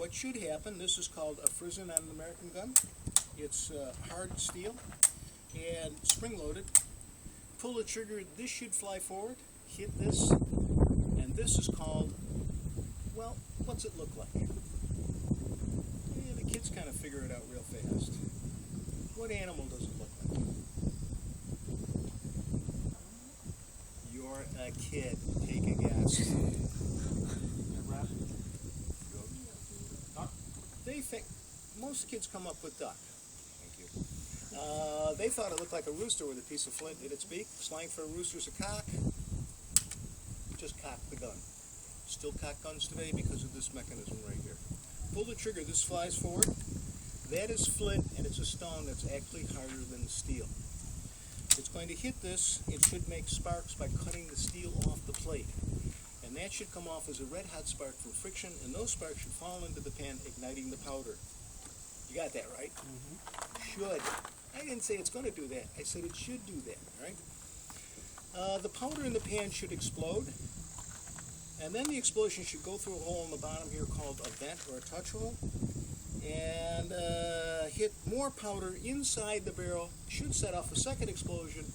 what should happen, this is called a frizzen on an American gun. It's hard steel and spring-loaded. Pull the trigger, this should fly forward, hit this, and this is called, well, what's it look like? Yeah, the kids kind of figure it out real fast. What animal does it look like? You're a kid. Take a guess. They think, most kids come up with duck. Thank you. They thought it looked like a rooster with a piece of flint in its beak. Slang for a rooster is a cock. Just cock the gun. Still cock guns today because of this mechanism right here. Pull the trigger, this flies forward. That is flint, and it's a stone that's actually harder than steel. It's going to hit this. It should make sparks by cutting the steel off the plate. And that should come off as a red hot spark from friction, and those sparks should fall into the pan, igniting the powder. You got that right? Mm-hmm. Should. I didn't say it's going to do that. I said it should do that, right? The powder in the pan should explode, and then the explosion should go through a hole in the bottom here called a vent or a touch hole, and hit more powder inside the barrel, should set off a second explosion,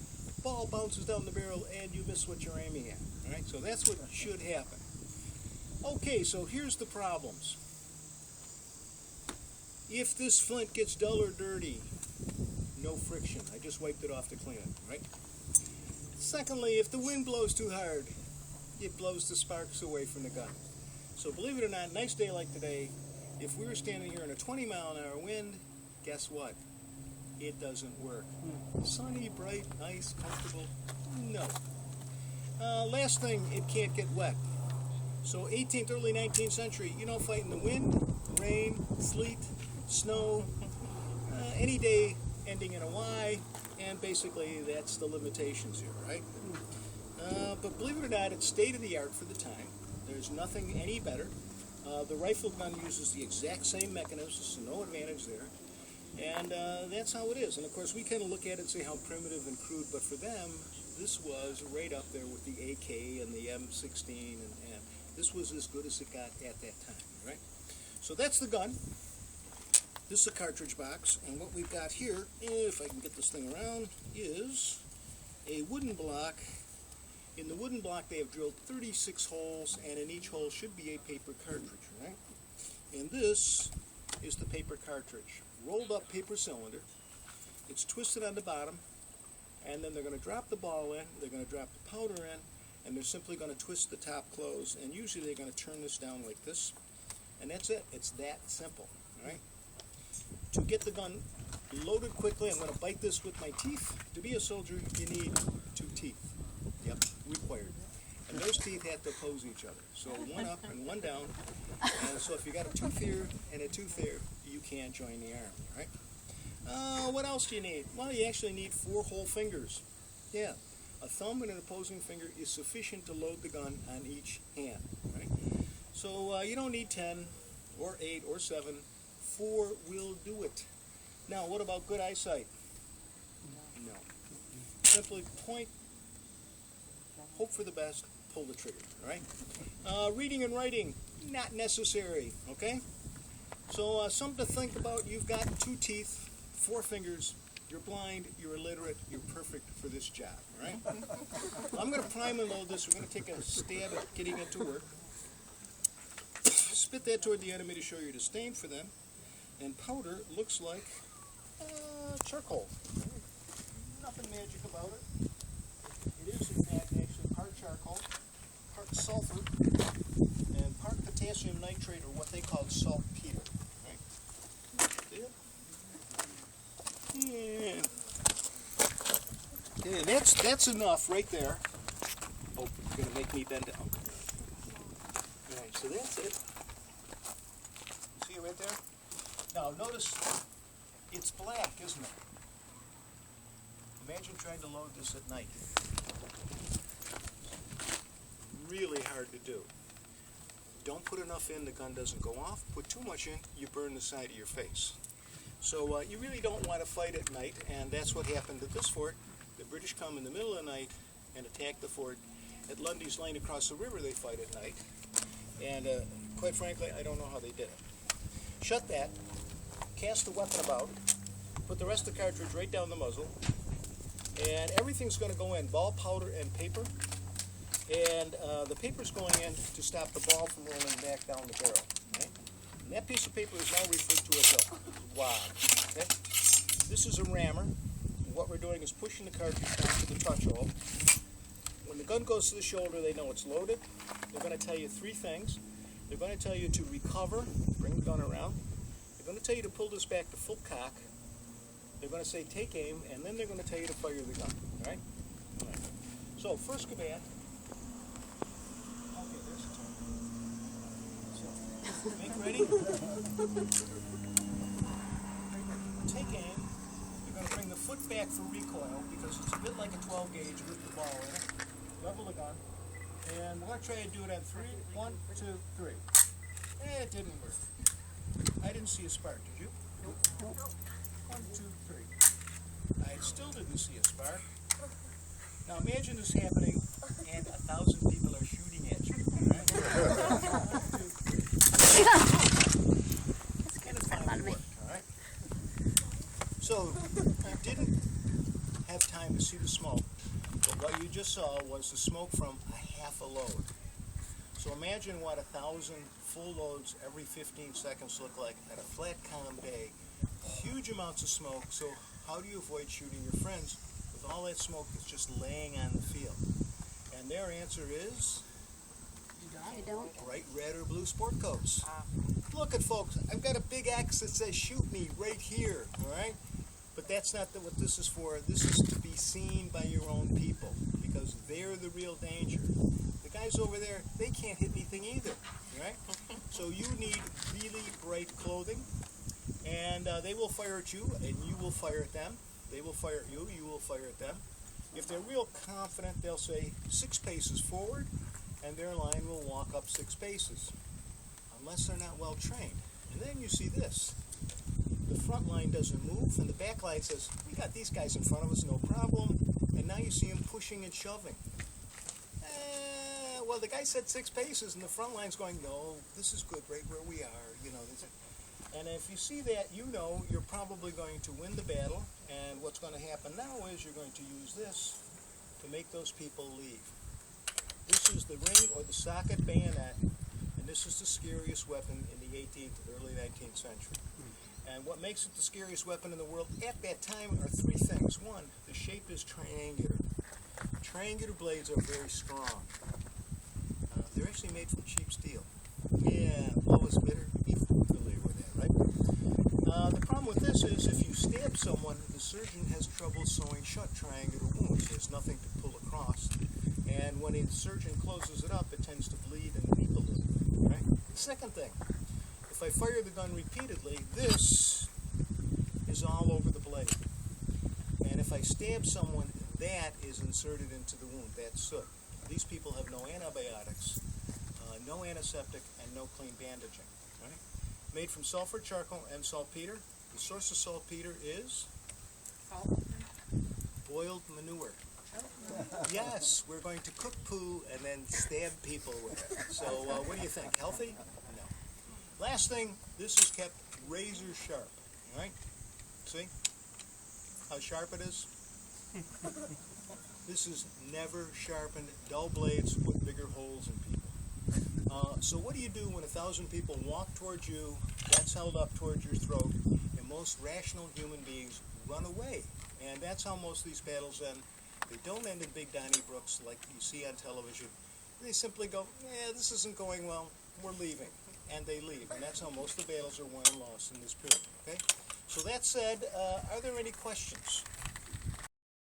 ball bounces down the barrel, and you miss what you're aiming at. All right, so that's what should happen. Okay, so here's the problems. If this flint gets dull or dirty, no friction. I just wiped it off to clean it, right? Secondly, if the wind blows too hard, it blows the sparks away from the gun. So believe it or not, nice day like today, if we were standing here in a 20-mile-an-hour wind, guess what? It doesn't work. Sunny, bright, nice, comfortable, no. Last thing, it can't get wet. So 18th, early 19th century, fighting the wind, rain, sleet, snow, any day ending in a Y, and basically that's the limitations here, right? But believe it or not, it's state-of-the-art for the time. There's nothing any better. The rifle gun uses the exact same mechanism, so no advantage there. And that's how it is. And of course, we kind of look at it and say how primitive and crude, but for them, this was right up there with the AK and the M16, and this was as good as it got at that time, right? So that's the gun. This is a cartridge box, and what we've got here, if I can get this thing around, is a wooden block. In the wooden block, they have drilled 36 holes, and in each hole should be a paper cartridge, right? And this is the paper cartridge. Rolled up paper cylinder. It's twisted on the bottom, and then they're going to drop the ball in, they're going to drop the powder in, and they're simply going to twist the top closed, and usually they're going to turn this down like this, and that's it. It's that simple, all right? To get the gun loaded quickly, I'm going to bite this with my teeth. To be a soldier, you need 2 teeth. Yep, required. And those teeth have to oppose each other. So one up and one down. And so if you got a tooth here and a tooth there, you can't join the army, right? What else do you need? Well, you actually need 4 whole fingers. Yeah, a thumb and an opposing finger is sufficient to load the gun on each hand, right? So you don't need 10 or 8 or 7. 4 will do it. Now, what about good eyesight? No. Simply point, hope for the best, pull the trigger, all right? Reading and writing, not necessary, okay? So something to think about. You've got 2 teeth, 4 fingers, you're blind, you're illiterate, you're perfect for this job, all right? I'm going to prime and load this. We're going to take a stab at getting it to work. Spit that toward the enemy to show your disdain for them. And powder looks like charcoal. Nothing magic about it. It is, in fact, actually part charcoal, part sulfur, and part potassium nitrate, or what they call saltpeter. Right? Yeah. Okay, that's enough right there. Oh, it's going to make me bend down. All right, so that's it. See it right there? Now notice, it's black, isn't it? Imagine trying to load this at night. Really hard to do. Don't put enough in, the gun doesn't go off. Put too much in, you burn the side of your face. So you really don't want to fight at night, and that's what happened at this fort. The British come in the middle of the night and attack the fort. At Lundy's Lane across the river, they fight at night. And quite frankly, I don't know how they did it. Shut that, cast the weapon about, put the rest of the cartridge right down the muzzle, and everything's going to go in, ball, powder, and paper. And the paper's going in to stop the ball from rolling back down the barrel. Okay? And that piece of paper is now referred to as a wad. Okay? This is a rammer. What we're doing is pushing the cartridge down to the touch hole. When the gun goes to the shoulder, they know it's loaded. They're going to tell you three things. They're going to tell you to recover, bring the gun around. They're going to tell you to pull this back to full cock. They're going to say take aim, and then they're going to tell you to fire the gun. All right? All right. So first command. Okay, there's the time. So, make ready. Take aim. You're going to bring the foot back for recoil because it's a bit like a 12 gauge with the ball in it. Level the gun. And we're going to try to do it on three. 1, 2, 3. It didn't work. I didn't see a spark, did you? Nope. 1, 2, 3. I still didn't see a spark. Now imagine this happening and 1,000 people are shooting at you. Right? 1, 2, 3. And it finally worked, all right? So you didn't have time to see the smoke, but what you just saw was the smoke from a half a load. So imagine what 1,000 full loads every 15 seconds look like at a flat calm day. Huge amounts of smoke. So how do you avoid shooting your friends with all that smoke that's just laying on the field? And their answer is You don't? bright red or blue sport coats. Look at folks, I've got a big X that says shoot me right here, all right? But that's not what this is for. This is to be seen by your own people because they're the real danger. The guys over there, they can't hit anything either, right? So you need really bright clothing, and they will fire at you, and you will fire at them. They will fire at you, you will fire at them. If they're real confident, they'll say 6 paces forward, and their line will walk up 6 paces, unless they're not well trained. And then you see this. The front line doesn't move, and the back line says, we got these guys in front of us, no problem. And now you see them pushing and shoving. Well, the guy said 6 paces, and the front line's going, no, this is good right where we are. You know, and if you see that, you know you're probably going to win the battle. And what's going to happen now is you're going to use this to make those people leave. This is the ring or the socket bayonet, and this is the scariest weapon in the 18th, early 19th century. And what makes it the scariest weapon in the world at that time are 3 things. One, the shape is triangular. Triangular blades are very strong. They're actually made from cheap steel. Yeah, lowest bidder, you're familiar with that, right? The problem with this is if you stab someone, the surgeon has trouble sewing shut triangular wounds. There's nothing to pull across. And when a surgeon closes it up, it tends to bleed and weep a little, right? The second thing, if I fire the gun repeatedly, this is all over the blade. And if I stab someone, that is inserted into the wound, that's soot. These people have no antibiotics, no antiseptic, and no clean bandaging. Right? Made from sulfur, charcoal, and saltpeter. The source of saltpeter is boiled manure. Yes, we're going to cook poo and then stab people with it. So what do you think? Healthy? No. Last thing, this is kept razor sharp. All right? See how sharp it is? This is never sharpened. Dull blades with bigger holes in people. So what do you do when 1,000 people walk towards you, that's held up towards your throat, and most rational human beings run away? And that's how most of these battles end. They don't end in big Donnybrooks like you see on television. They simply go, yeah, this isn't going well, we're leaving. And they leave. And that's how most of the battles are won and lost in this period. Okay? So that said, are there any questions?